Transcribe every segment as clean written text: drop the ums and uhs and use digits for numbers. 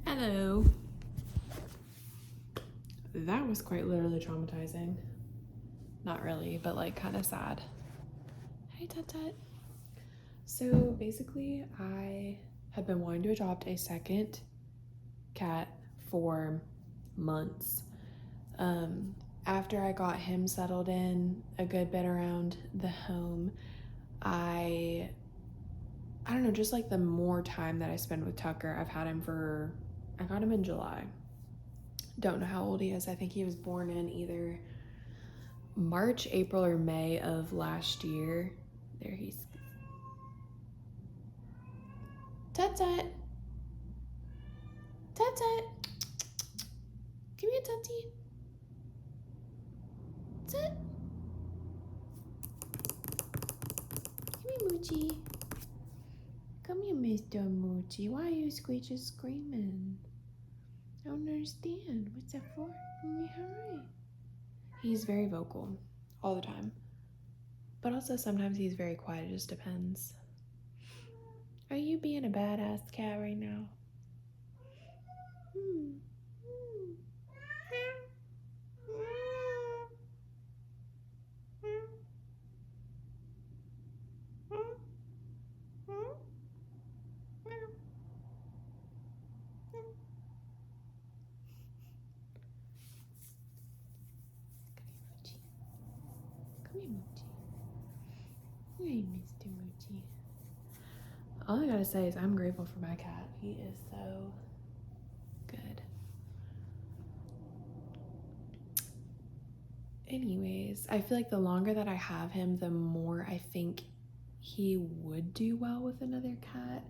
Hello. That was quite literally traumatizing. Not really, but like kind of sad. Hey, Tut Tut. So basically, I have been wanting to adopt a second cat for months. After I got him settled in a good bit around the home, I don't know, just like the more time that I spend with Tucker, I got him in July. Don't know how old he is. I think he was born in either March, April, or May of last year. There he's. Tut Tut! Tut Tut! Come here, Tutty. Tut! Come here, Moochie. Come here, Mr. Moochie. Why are you screaming? I don't understand. What's that for? Hi. He's very vocal all the time. But also sometimes he's very quiet. It just depends. Are you being a badass cat right now? Come here, Moochie. Hey, Mr. Moochie. All I gotta say is I'm grateful for my cat. He is so good. Anyways, I feel like the longer that I have him, the more I think he would do well with another cat.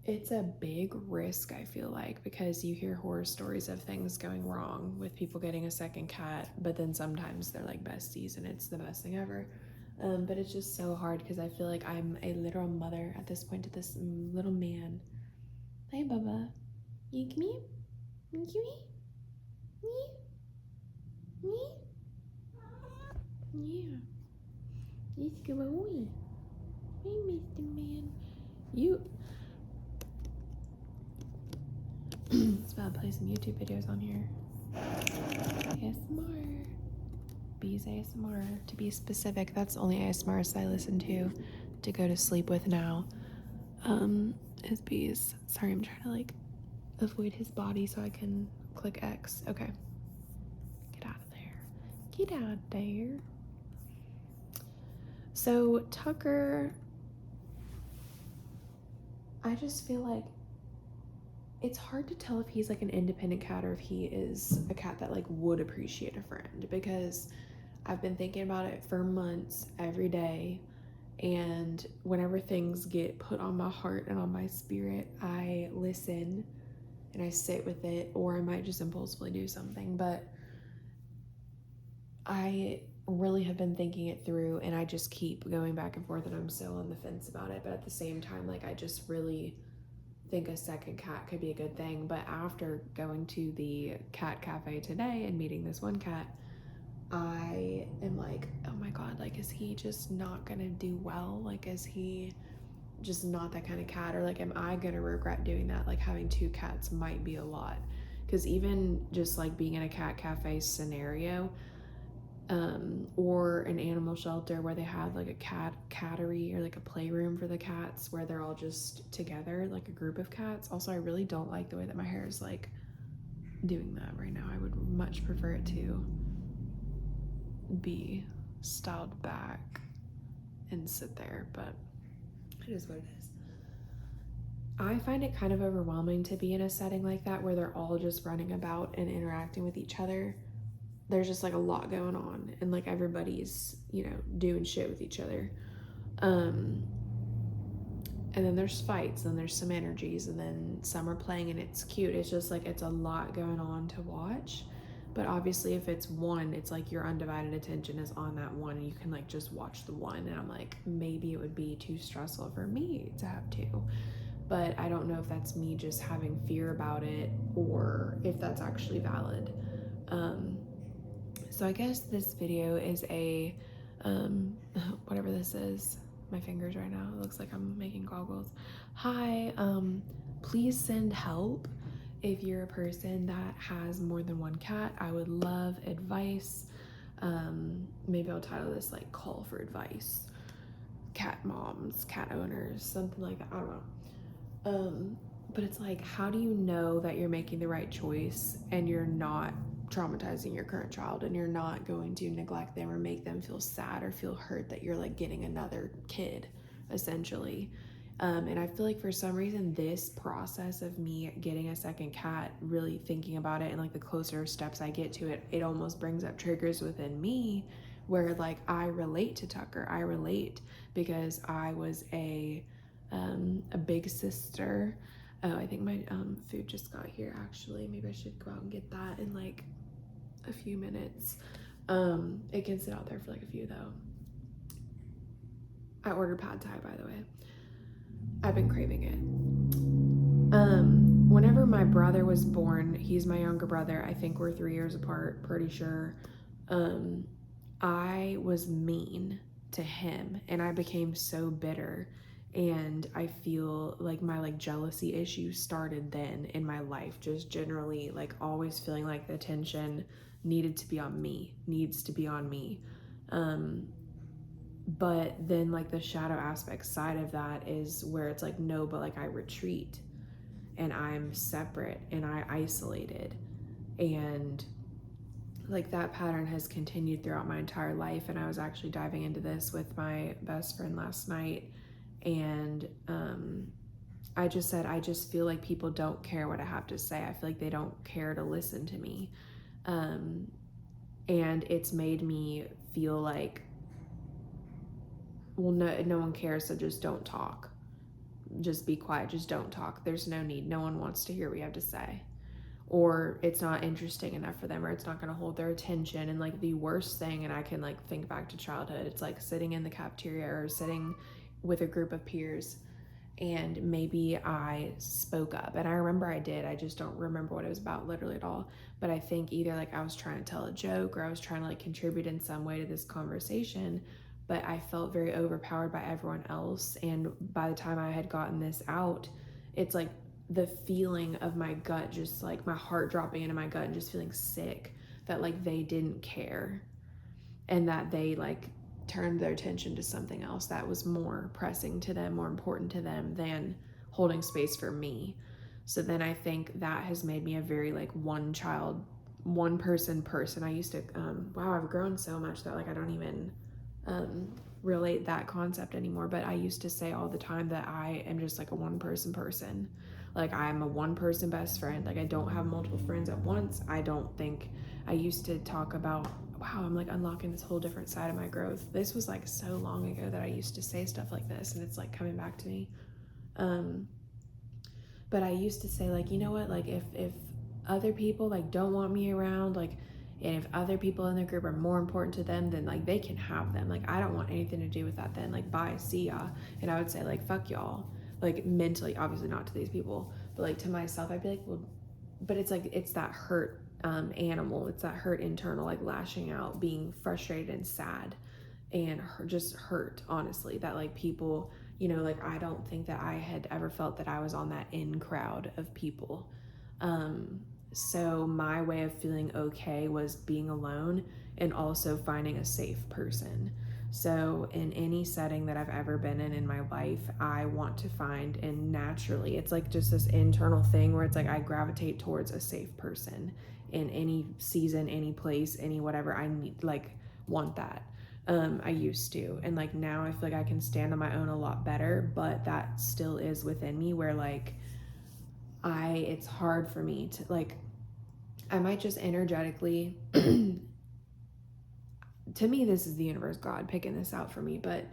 It's a big risk, I feel like, because you hear horror stories of things going wrong with people getting a second cat, but then sometimes they're like besties and it's the best thing ever. But it's just so hard because I feel like I'm a literal mother at this point to this little man. Hi, Bubba. You come here? You come here? Me? Yeah. Let's go away. Hey, Mr. Man. You. Let's about to play some YouTube videos on here. ASMR. Bees ASMR. To be specific, that's the only ASMRs I listen to go to sleep with now. Is Bees. Sorry, I'm trying to like avoid his body so I can click X. Okay. Get out of there. Get out there. So Tucker, I just feel like it's hard to tell if he's like an independent cat or if he is a cat that like would appreciate a friend, because I've been thinking about it for months every day, and whenever things get put on my heart and on my spirit, I listen and I sit with it, or I might just impulsively do something. But I really have been thinking it through, and I just keep going back and forth, and I'm so on the fence about it. But at the same time, like, I just really think a second cat could be a good thing. But after going to the cat cafe today and meeting this one cat, I am like, oh my god, like, is he just not gonna do well? Like, is he just not that kind of cat? Or like, am I gonna regret doing that? Like, having two cats might be a lot, because even just like being in a cat cafe scenario, or an animal shelter where they have like a cattery or like a playroom for the cats where they're all just together, like a group of cats. Also, I really don't like the way that my hair is like doing that right now. I would much prefer it to be styled back and sit there, but it is what it is. I find it kind of overwhelming to be in a setting like that where they're all just running about and interacting with each other. There's just like a lot going on, and like everybody's, doing shit with each other. And then there's fights, and there's some energies, and then some are playing and it's cute. It's just like, it's a lot going on to watch. But obviously if it's one, it's like your undivided attention is on that one and you can like just watch the one. And I'm like, maybe it would be too stressful for me to have two. But I don't know if that's me just having fear about it or if that's actually valid. So I guess this video is a, whatever this is, my fingers right now. It looks like I'm making goggles. Hi, please send help if you're a person that has more than one cat. I would love advice. Maybe I'll title this like call for advice. Cat moms, cat owners, something like that. I don't know. But it's like, how do you know that you're making the right choice and you're not traumatizing your current child and you're not going to neglect them or make them feel sad or feel hurt that you're like getting another kid, essentially. And I feel like for some reason, this process of me getting a second cat, really thinking about it and like the closer steps I get to it, it almost brings up triggers within me where like I relate to Tucker. I relate because I was a big sister. Oh, I think my food just got here actually. Maybe I should go out and get that in like a few minutes. It can sit out there for like a few though. I ordered pad thai, by the way. I've been craving it. Whenever my brother was born, he's my younger brother. I think we're 3 years apart, pretty sure. I was mean to him and I became so bitter. And I feel like my like jealousy issue started then in my life, just generally like always feeling like the attention needs to be on me. But then like the shadow aspect side of that is where it's like, no, but like I retreat and I'm separate and I isolated. And like that pattern has continued throughout my entire life. And I was actually diving into this with my best friend last night. And I just said, I just feel like people don't care what I have to say. I feel like they don't care to listen to me. And it's made me feel like, well, no one cares, so just don't talk. Just be quiet, just don't talk. There's no need. No one wants to hear what you have to say. Or it's not interesting enough for them, or it's not going to hold their attention. And like the worst thing, and I can like think back to childhood, it's like sitting in the cafeteria or sitting with a group of peers and maybe I spoke up, and I remember I did. I just don't remember what it was about literally at all. But I think either like I was trying to tell a joke or I was trying to like contribute in some way to this conversation, but I felt very overpowered by everyone else. And by the time I had gotten this out, it's like the feeling of my gut, just like my heart dropping into my gut and just feeling sick that like they didn't care and that they like turned their attention to something else that was more pressing to them, more important to them than holding space for me. So then I think that has made me a very like one child, one person. I used to, wow, I've grown so much that like I don't even relate that concept anymore. But I used to say all the time that I am just like a one person. Like I'm a one person best friend. Like I don't have multiple friends at once. I used to talk about, wow, I'm like unlocking this whole different side of my growth. This was like so long ago that I used to say stuff like this, and it's like coming back to me. But I used to say like, you know what, like if other people like don't want me around, like, and if other people in the group are more important to them, then like they can have them. Like I don't want anything to do with that then. Like bye, see ya. And I would say like fuck y'all. Like mentally, obviously not to these people, but like to myself, I'd be like, well, but it's like it's that hurt animal. It's that hurt internal, like lashing out, being frustrated and sad and just hurt, honestly, that like people, you know, like I don't think that I had ever felt that I was on that in crowd of people. So my way of feeling okay was being alone and also finding a safe person. So in any setting that I've ever been in my life, I want to find, and naturally it's like just this internal thing where it's like I gravitate towards a safe person in any season, any place, any whatever. I need, like, want that. I used to, and like now I feel like I can stand on my own a lot better, but that still is within me where like it's hard for me to like, I might just energetically to me, this is the universe, God picking this out for me, but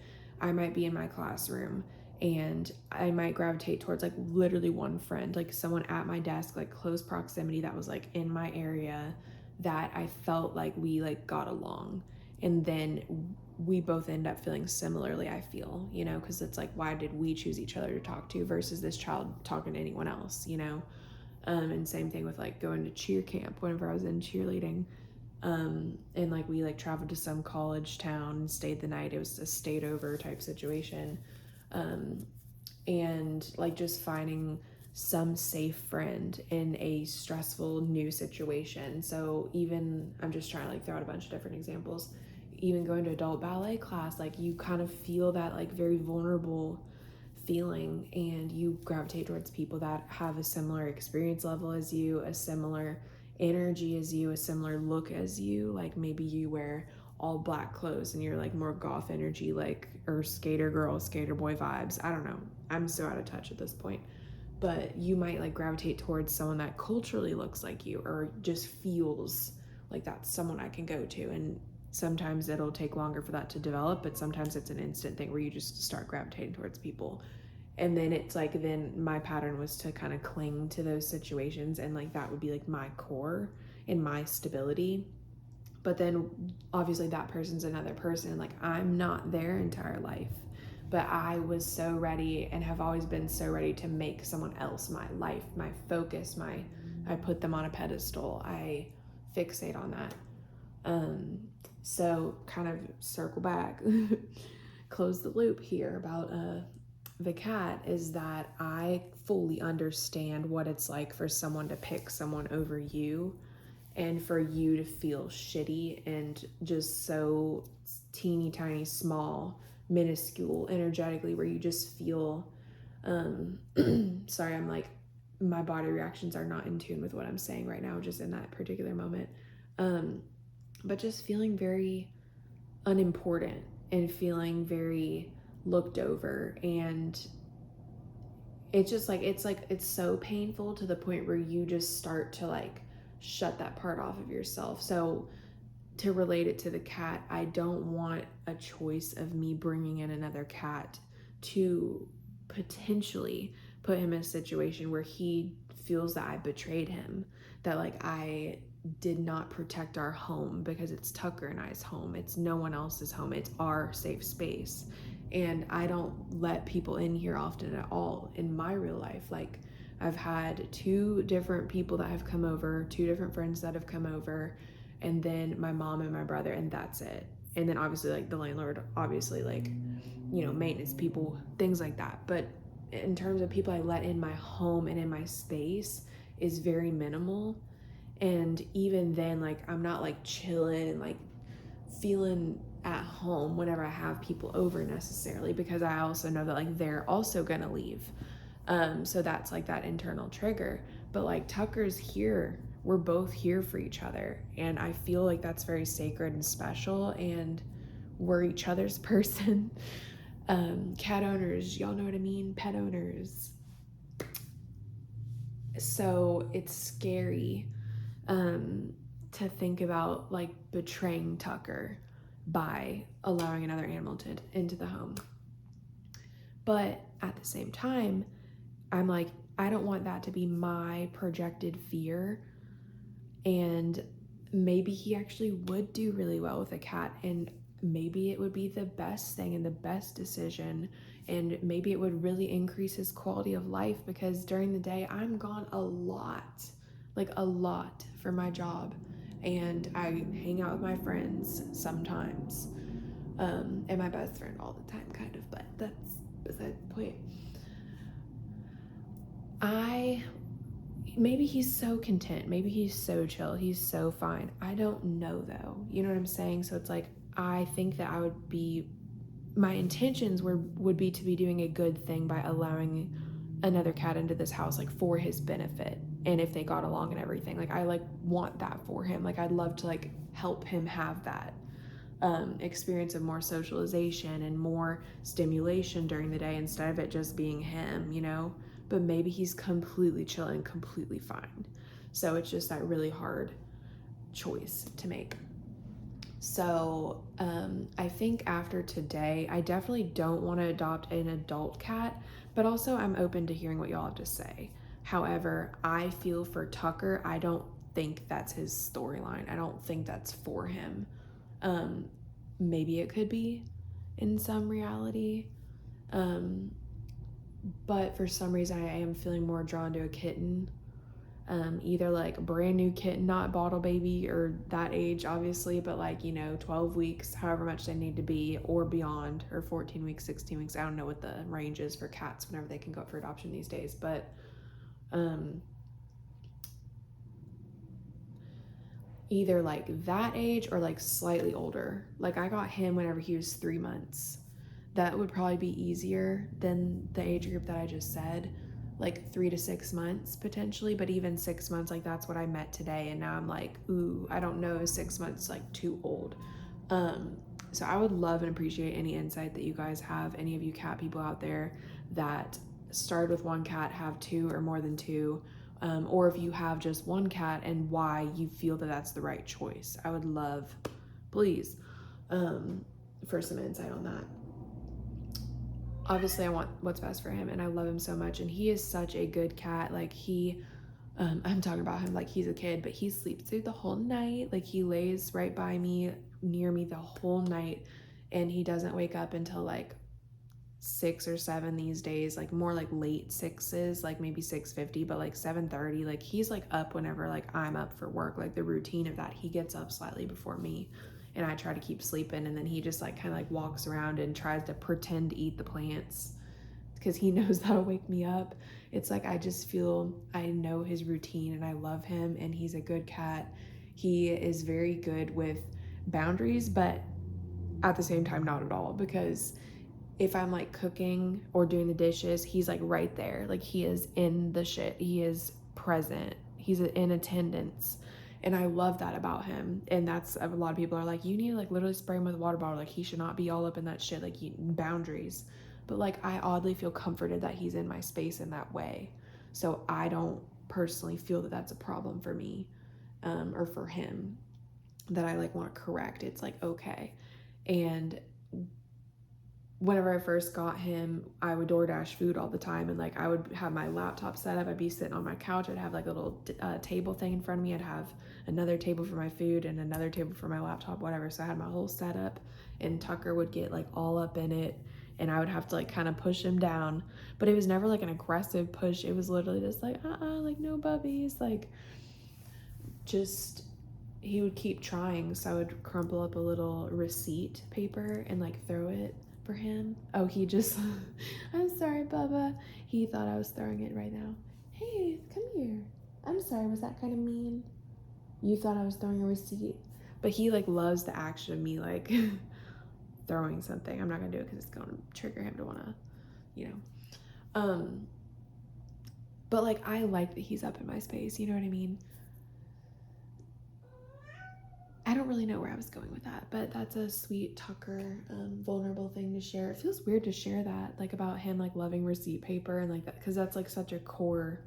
I might be in my classroom and I might gravitate towards like literally one friend, like someone at my desk, like close proximity that was like in my area that I felt like we like got along. And then we both end up feeling similarly, I feel, you know, because it's like, why did we choose each other to talk to versus this child talking to anyone else, you know? And same thing with like going to cheer camp whenever I was in cheerleading. And like we like traveled to some college town and stayed the night. It was a stayed over type situation. And like just finding some safe friend in a stressful new situation. So even, I'm just trying to like throw out a bunch of different examples. Even going to adult ballet class, like you kind of feel that like very vulnerable feeling, and you gravitate towards people that have a similar experience level as you, a similar energy as you, a similar look as you. Like maybe you wear all black clothes and you're like more goth energy, like, or skater girl, skater boy vibes. I don't know. I'm so out of touch at this point. But you might like gravitate towards someone that culturally looks like you or just feels like that's someone I can go to. And sometimes it'll take longer for that to develop, but sometimes it's an instant thing where you just start gravitating towards people. And then it's like, then my pattern was to kind of cling to those situations, and like that would be like my core and my stability. But then obviously that person's another person. Like I'm not their entire life, but I was so ready and have always been so ready to make someone else my life, my focus, I put them on a pedestal. I fixate on that. So kind of circle back, close the loop here about the cat, is that I fully understand what it's like for someone to pick someone over you, and for you to feel shitty and just so teeny tiny small, minuscule energetically, where you just feel sorry, I'm like, my body reactions are not in tune with what I'm saying right now, just in that particular moment. But just feeling very unimportant and feeling very looked over, and it's just like it's so painful to the point where you just start to like shut that part off of yourself. So to relate it to the cat, I don't want a choice of me bringing in another cat to potentially put him in a situation where he feels that I betrayed him, that like I did not protect our home, because it's Tucker and I's home. It's no one else's home. It's our safe space. And I don't let people in here often at all in my real life. Like I've had 2 different people that have come over, 2 different friends that have come over, and then my mom and my brother, and that's it. And then obviously like the landlord, obviously like, you know, maintenance people, things like that. But in terms of people I let in my home and in my space is very minimal. And even then, like I'm not like chilling and like feeling at home whenever I have people over necessarily, because I also know that like they're also gonna leave. So that's like that internal trigger. But like Tucker's here, we're both here for each other, and I feel like that's very sacred and special, and we're each other's person. Cat owners, y'all know what I mean? Pet owners. So it's scary to think about like betraying Tucker by allowing another animal into the home. But at the same time, I'm like, I don't want that to be my projected fear. And maybe he actually would do really well with a cat, and maybe it would be the best thing and the best decision, and maybe it would really increase his quality of life, because during the day I'm gone a lot, like a lot for my job, and I hang out with my friends sometimes, and my best friend all the time, kind of, but that's beside the point. Maybe he's so content, maybe he's so chill, he's so fine. I don't know though, you know what I'm saying? So it's like, I think that my intentions would be to be doing a good thing by allowing another cat into this house, like for his benefit, and if they got along and everything, like I like want that for him. Like I'd love to like help him have that experience of more socialization and more stimulation during the day, instead of it just being him, you know? But maybe he's completely chill and completely fine. So it's just that really hard choice to make. So I think after today, I definitely don't want to adopt an adult cat, but also I'm open to hearing what y'all have to say. However, I feel for Tucker, I don't think that's his storyline. I don't think that's for him. Maybe it could be in some reality. But for some reason I am feeling more drawn to a kitten. either like brand new kitten, not bottle baby or that age obviously, but like, 12 weeks, however much they need to be, or beyond, or 14 weeks, 16 weeks. I don't know what the range is for cats whenever they can go up for adoption these days, but either like that age or like slightly older. Like I got him whenever he was 3 months. That would probably be easier than the age group that I just said, like 3 to 6 months potentially, but even 6 months, like that's what I met today, and now I'm like, ooh, I don't know, 6 months like too old. So I would love and appreciate any insight that you guys have, any of you cat people out there that started with one cat, have two or more than two, or if you have just one cat and why you feel that that's the right choice. I would love, please, for some insight on that. Obviously I want what's best for him, and I love him so much, and he is such a good cat. Like I'm talking about him like he's a kid, but he sleeps through the whole night. Like he lays right by me, near me the whole night, and he doesn't wake up until like 6 or 7 these days, like more like late 6s, like maybe 6:50, but like 7:30. Like he's like up whenever like I'm up for work. Like the routine of that, he gets up slightly before me, and I try to keep sleeping, and then he just like kind of like walks around and tries to pretend to eat the plants because he knows that'll wake me up. It's like I just feel I know his routine, and I love him, and he's a good cat. He is very good with boundaries, but at the same time not at all, because if I'm like cooking or doing the dishes, he's like right there. Like he is in the shit. He is present. He's in attendance. And I love that about him. And that's, a lot of people are like, you need to like literally spray him with a water bottle. Like he should not be all up in that shit. Like boundaries. But like I oddly feel comforted that he's in my space in that way. So I don't personally feel that that's a problem for me, or for him, that I like want to correct. It's like, okay. And whenever I first got him, I would DoorDash food all the time, and like I would have my laptop set up. I'd be sitting on my couch. I'd have like a little table thing in front of me. I'd have another table for my food and another table for my laptop, whatever. So I had my whole setup, and Tucker would get like all up in it, and I would have to like kind of push him down. But it was never like an aggressive push. It was literally just like, like no bubbies, like just he would keep trying. So I would crumple up a little receipt paper and like throw it for him. Oh, he just, I'm sorry, Bubba. He thought I was throwing it right now. Hey, come here. I'm sorry, was that kind of mean? You thought I was throwing a receipt? But he like loves the action of me like throwing something. I'm not gonna do it because it's gonna trigger him to wanna, but like I like that he's up in my space, you know what I mean? I don't really know where I was going with that, but that's a sweet Tucker vulnerable thing to share. It feels weird to share that, like about him like loving receipt paper and like that, because that's like such a core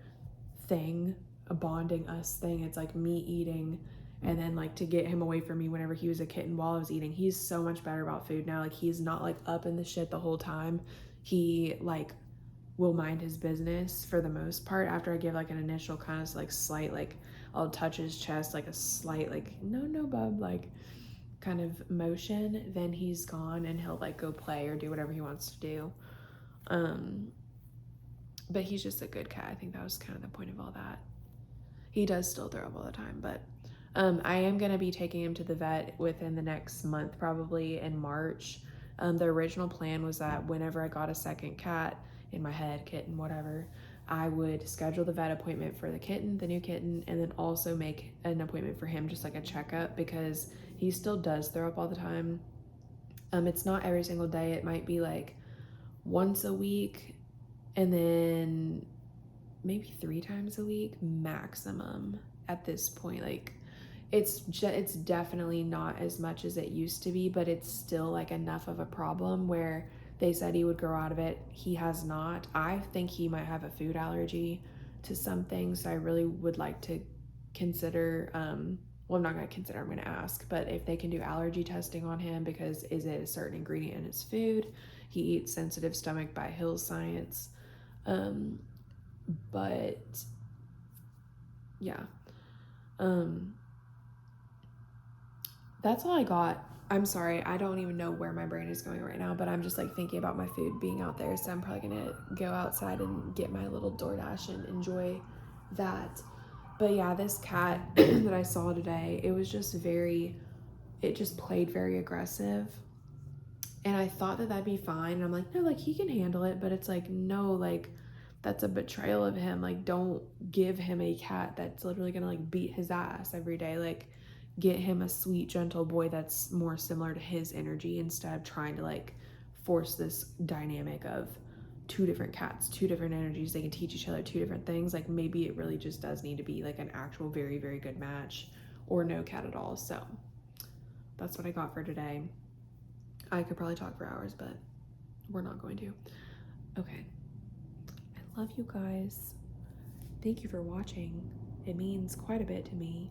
thing, a bonding us thing. It's like me eating, and then like to get him away from me whenever he was a kitten while I was eating. He's so much better about food now. Like he's not like up in the shit the whole time. He like will mind his business for the most part after I give like an initial kind of like slight, like I'll touch his chest, like a slight like no bub, like kind of motion. Then he's gone, and he'll like go play or do whatever he wants to do. But he's just a good cat. I think that was kind of the point of all that. He does still throw up all the time, but I am going to be taking him to the vet within the next month, probably in March. The original plan was that whenever I got a second cat, in my head, kitten, whatever, I would schedule the vet appointment for the kitten, the new kitten, and then also make an appointment for him, just like a checkup, because he still does throw up all the time. It's not every single day. It might be like once a week, and then maybe 3 times a week maximum at this point. Like it's definitely not as much as it used to be, but it's still like enough of a problem where they said he would grow out of it. He has not. I think he might have a food allergy to something, so I really would like to consider, well, I'm not going to consider, I'm going to ask, but if they can do allergy testing on him, because is it a certain ingredient in his food? He eats sensitive stomach by Hills Science. But yeah, that's all I got. I'm sorry, I don't even know where my brain is going right now, but I'm just like thinking about my food being out there, so I'm probably gonna go outside and get my little DoorDash and enjoy that. But yeah, this cat that I saw today, it just played very aggressive. And I thought that that'd be fine. And I'm like, no, like he can handle it. But it's like, no, like that's a betrayal of him. Like, don't give him a cat that's literally gonna like beat his ass every day. Like, get him a sweet, gentle boy that's more similar to his energy instead of trying to like force this dynamic of two different cats, two different energies. They can teach each other two different things. Like, maybe it really just does need to be like an actual very, very good match or no cat at all. So that's what I got for today. I could probably talk for hours, but we're not going to. Okay. I love you guys. Thank you for watching. It means quite a bit to me.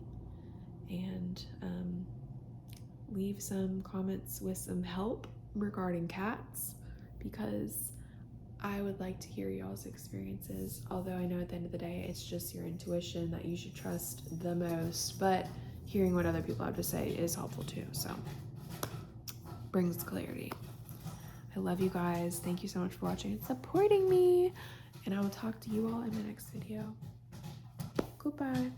And leave some comments with some help regarding cats, because I would like to hear y'all's experiences. Although I know at the end of the day, it's just your intuition that you should trust the most. But hearing what other people have to say is helpful too. So brings clarity. I love you guys. Thank you so much for watching and supporting me. And I will talk to you all in the next video. Goodbye.